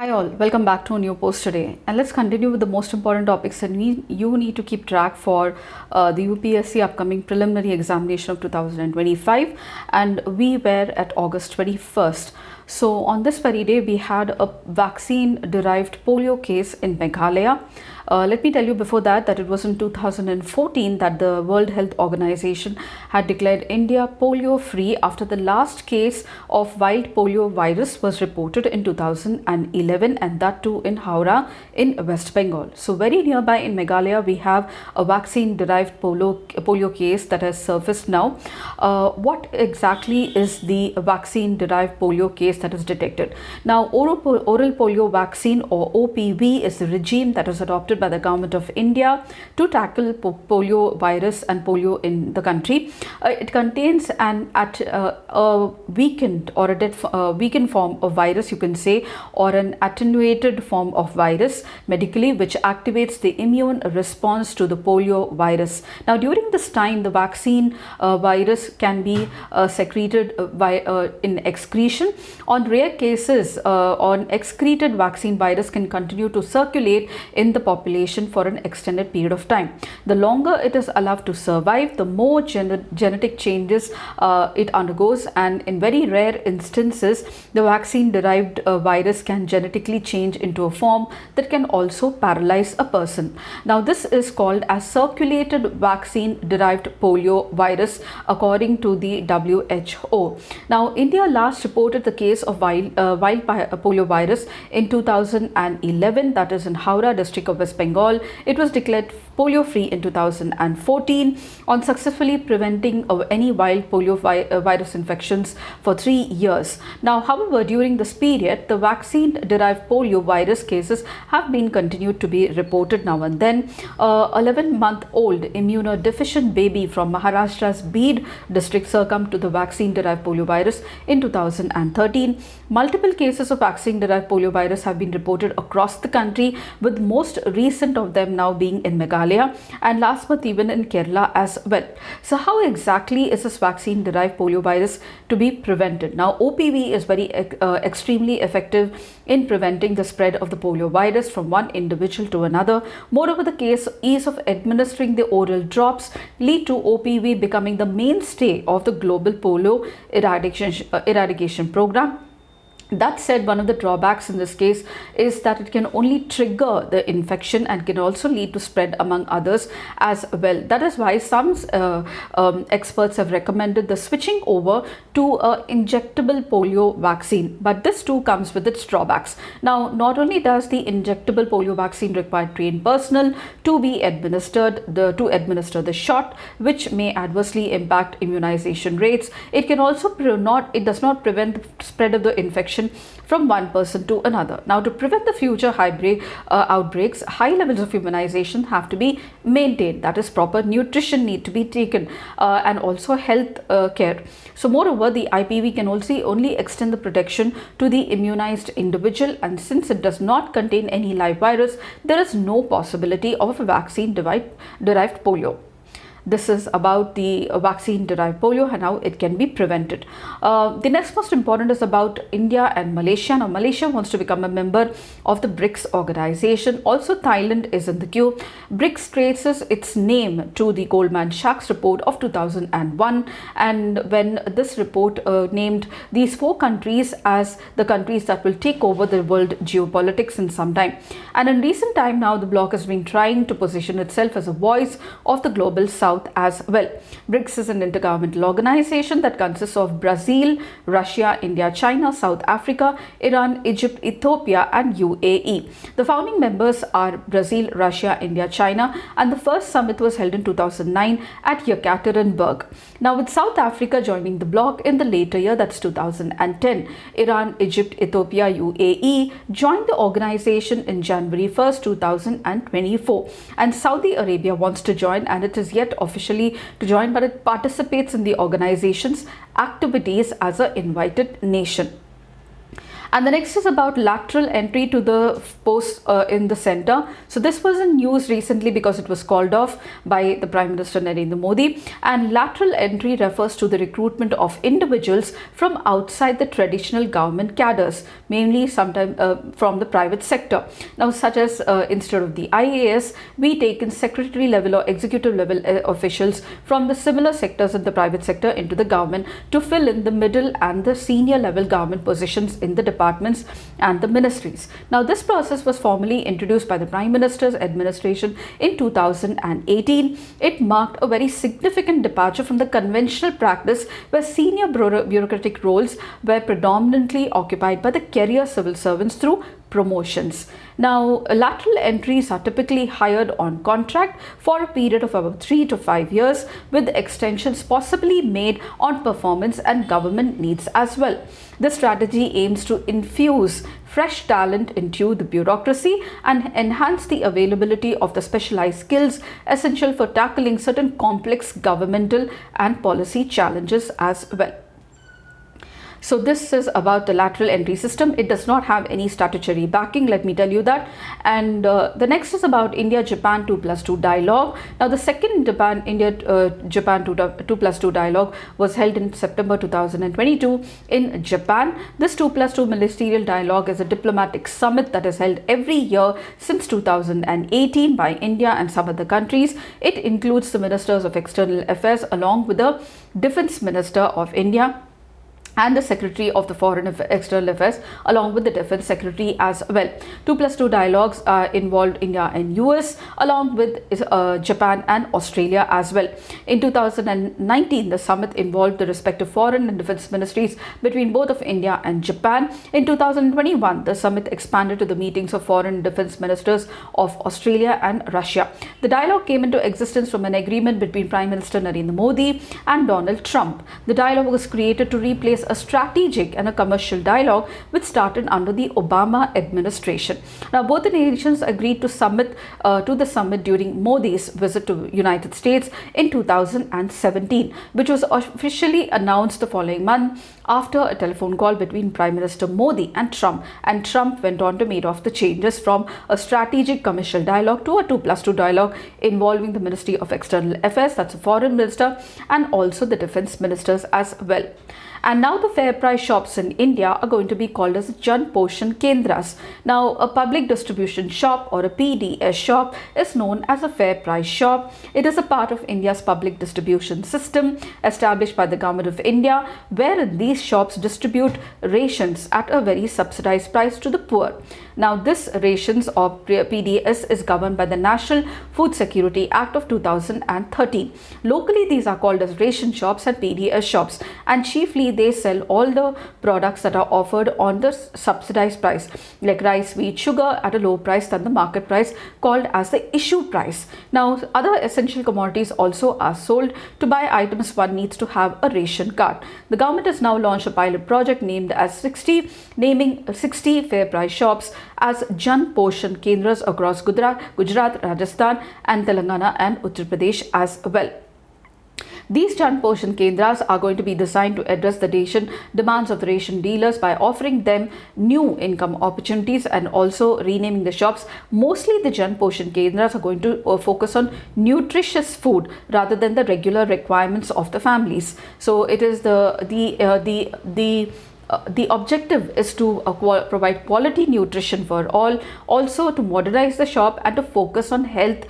Hi all, welcome back to a new post today, and let's continue with the most important topics that you need to keep track for the UPSC upcoming preliminary examination of 2025, and we were at August 21st. So on this very day we had a vaccine derived polio case in Meghalaya. Let me tell you before that it was in 2014 that the World Health Organization had declared India polio free after the last case of wild polio virus was reported in 2011, and that too in Howrah in West Bengal. So very nearby in Meghalaya we have a vaccine derived polio case that has surfaced now. What exactly is the vaccine derived polio case that is detected? Now oral polio vaccine, or OPV, is the regime that is adopted by the government of India to tackle polio virus and polio in the country. It contains a weakened or a weakened form of virus, you can say, or an attenuated form of virus medically, which activates the immune response to the polio virus. Now during this time the vaccine virus can be secreted in excretion. On rare cases, on excreted vaccine virus can continue to circulate in the population for an extended period of time. The longer it is allowed to survive, the more genetic changes it undergoes, and in very rare instances the vaccine derived virus can genetically change into a form that can also paralyze a person. Now this is called as circulated vaccine derived polio virus according to the WHO. Now India last reported the case of wild polio virus in 2011, that is in Howrah district of West Bengal. It was declared polio free in 2014 on successfully preventing any wild polio virus infections for 3 years. Now however, during this period the vaccine derived polio virus cases have been continued to be reported now and then. 11-month-old immunodeficient baby from Maharashtra's Beed district succumbed to the vaccine derived polio virus in 2013. Multiple cases of vaccine derived polio virus have been reported across the country, with most recent of them now being in Meghalaya, and last month even in Kerala as well. So how exactly is this vaccine derived polio virus to be prevented? Now OPV is very extremely effective in preventing the spread of the polio virus from one individual to another. Moreover, the ease of administering the oral drops lead to OPV becoming the mainstay of the global polio eradication program. That said, one of the drawbacks in this case is that it can only trigger the infection and can also lead to spread among others as well. That is why some experts have recommended the switching over to injectable polio vaccine, but this too comes with its drawbacks. Now not only does the injectable polio vaccine require trained personnel to administer the shot, which may adversely impact immunization rates. It can also does not prevent the spread of the infection from one person to another. Now to prevent the future outbreaks, high levels of immunization have to be maintained. That is, proper nutrition need to be taken and also health care. So moreover, the IPV can also only extend the protection to the immunized individual, and since it does not contain any live virus, there is no possibility of a vaccine derived polio. This is about the vaccine derived polio and how it can be prevented. The next most important is about India and Malaysia. Now Malaysia wants to become a member of the BRICS organization. Also Thailand is in the queue. BRICS traces its name to the Goldman Sachs report of 2001, and when this report named these 4 countries as the countries that will take over the world geopolitics in some time. And in recent time now the bloc has been trying to position itself as a voice of the global south as well. BRICS is an intergovernmental organization that consists of Brazil, Russia, India, China, South Africa, Iran, Egypt, Ethiopia and UAE. The founding members are Brazil, Russia, India, China, and the first summit was held in 2009 at Yekaterinburg. Now with South Africa joining the bloc in the later year, that's 2010. Iran, Egypt, Ethiopia, UAE joined the organization in January 1st, 2024, and Saudi Arabia wants to join, and it is yet officially to join, but it participates in the organization's activities as an invited nation. And the next is about lateral entry to the post in the center. So this was in news recently because it was called off by the Prime Minister Narendra Modi. And lateral entry refers to the recruitment of individuals from outside the traditional government cadres, mainly sometimes from the private sector. Now, such as instead of the IAS, we take in secretary level or executive level officials from the similar sectors in the private sector into the government to fill in the middle and the senior level government positions in the departments and the ministries. Now, this process was formally introduced by the Prime Minister's administration in 2018. It marked a very significant departure from the conventional practice where senior bureaucratic roles were predominantly occupied by the career civil servants through promotions. Now, lateral entries are typically hired on contract for a period of about 3 to 5 years, with extensions possibly made on performance and government needs as well. This strategy aims to infuse fresh talent into the bureaucracy and enhance the availability of the specialized skills essential for tackling certain complex governmental and policy challenges as well. So this is about the lateral entry system. It does not have any statutory backing, let me tell you that. And the next is about India-Japan 2+2 dialogue. Now, the second India-Japan 2+2 dialogue was held in September 2022 in Japan. This 2+2 ministerial dialogue is a diplomatic summit that is held every year since 2018 by India and some other countries. It includes the Ministers of External Affairs along with the Defence Minister of India and the Secretary of the Foreign External Affairs along with the Defense Secretary as well. 2+2 dialogues involved India and US along with Japan and Australia as well. In 2019, the summit involved the respective foreign and defense ministries between both of India and Japan. In 2021, the summit expanded to the meetings of foreign and defense ministers of Australia and Russia. The dialogue came into existence from an agreement between Prime Minister Narendra Modi and Donald Trump. The dialogue was created to replace a strategic and a commercial dialogue which started under the Obama administration. Now, both the nations agreed to the summit during Modi's visit to the United States in 2017, which was officially announced the following month after a telephone call between Prime Minister Modi and Trump. And Trump went on to make off the changes from a strategic commercial dialogue to a 2+2 dialogue involving the Ministry of External Affairs, that's a foreign minister, and also the defense ministers as well. And now the fair price shops in India are going to be called as Jan Poshan Kendras. Now, a public distribution shop or a PDS shop is known as a fair price shop. It is a part of India's public distribution system established by the Government of India, wherein these shops distribute rations at a very subsidized price to the poor. Now, this rations or PDS is governed by the National Food Security Act of 2013. Locally, these are called as ration shops and PDS shops, and chiefly they sell all the products that are offered on the subsidized price, like rice, wheat, sugar at a low price than the market price, called as the issue price. Now, other essential commodities also are sold. To buy items, one needs to have a ration card. The government has now launched a pilot project naming 60 fair price shops as Jan Poshan Kendras across Gujarat, Rajasthan and Telangana and Uttar Pradesh as well. These Jan Poshan Kendras are going to be designed to address the demands of the ration dealers by offering them new income opportunities and also renaming the shops. Mostly the Jan Poshan Kendras are going to focus on nutritious food rather than the regular requirements of the families. So it is the objective is to provide quality nutrition for all, also to modernize the shop and to focus on health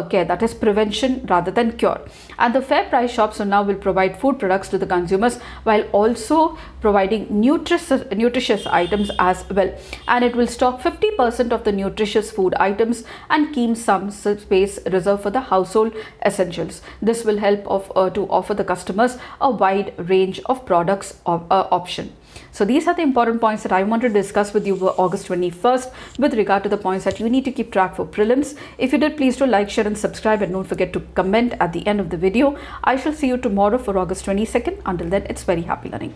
care, that is prevention rather than cure. And the fair price shops now will provide food products to the consumers while also providing nutritious items as well. And it will stock 50% of the nutritious food items and keep some space reserved for the household essentials. This will help to offer the customers a wide range of products option. So these are the important points that I wanted to discuss with you for August 21st with regard to the points that you need to keep track for prelims. If you did, please do like, share and subscribe, and don't forget to comment at the end of the video. I shall see you tomorrow for August 22nd. Until then, it's very happy learning.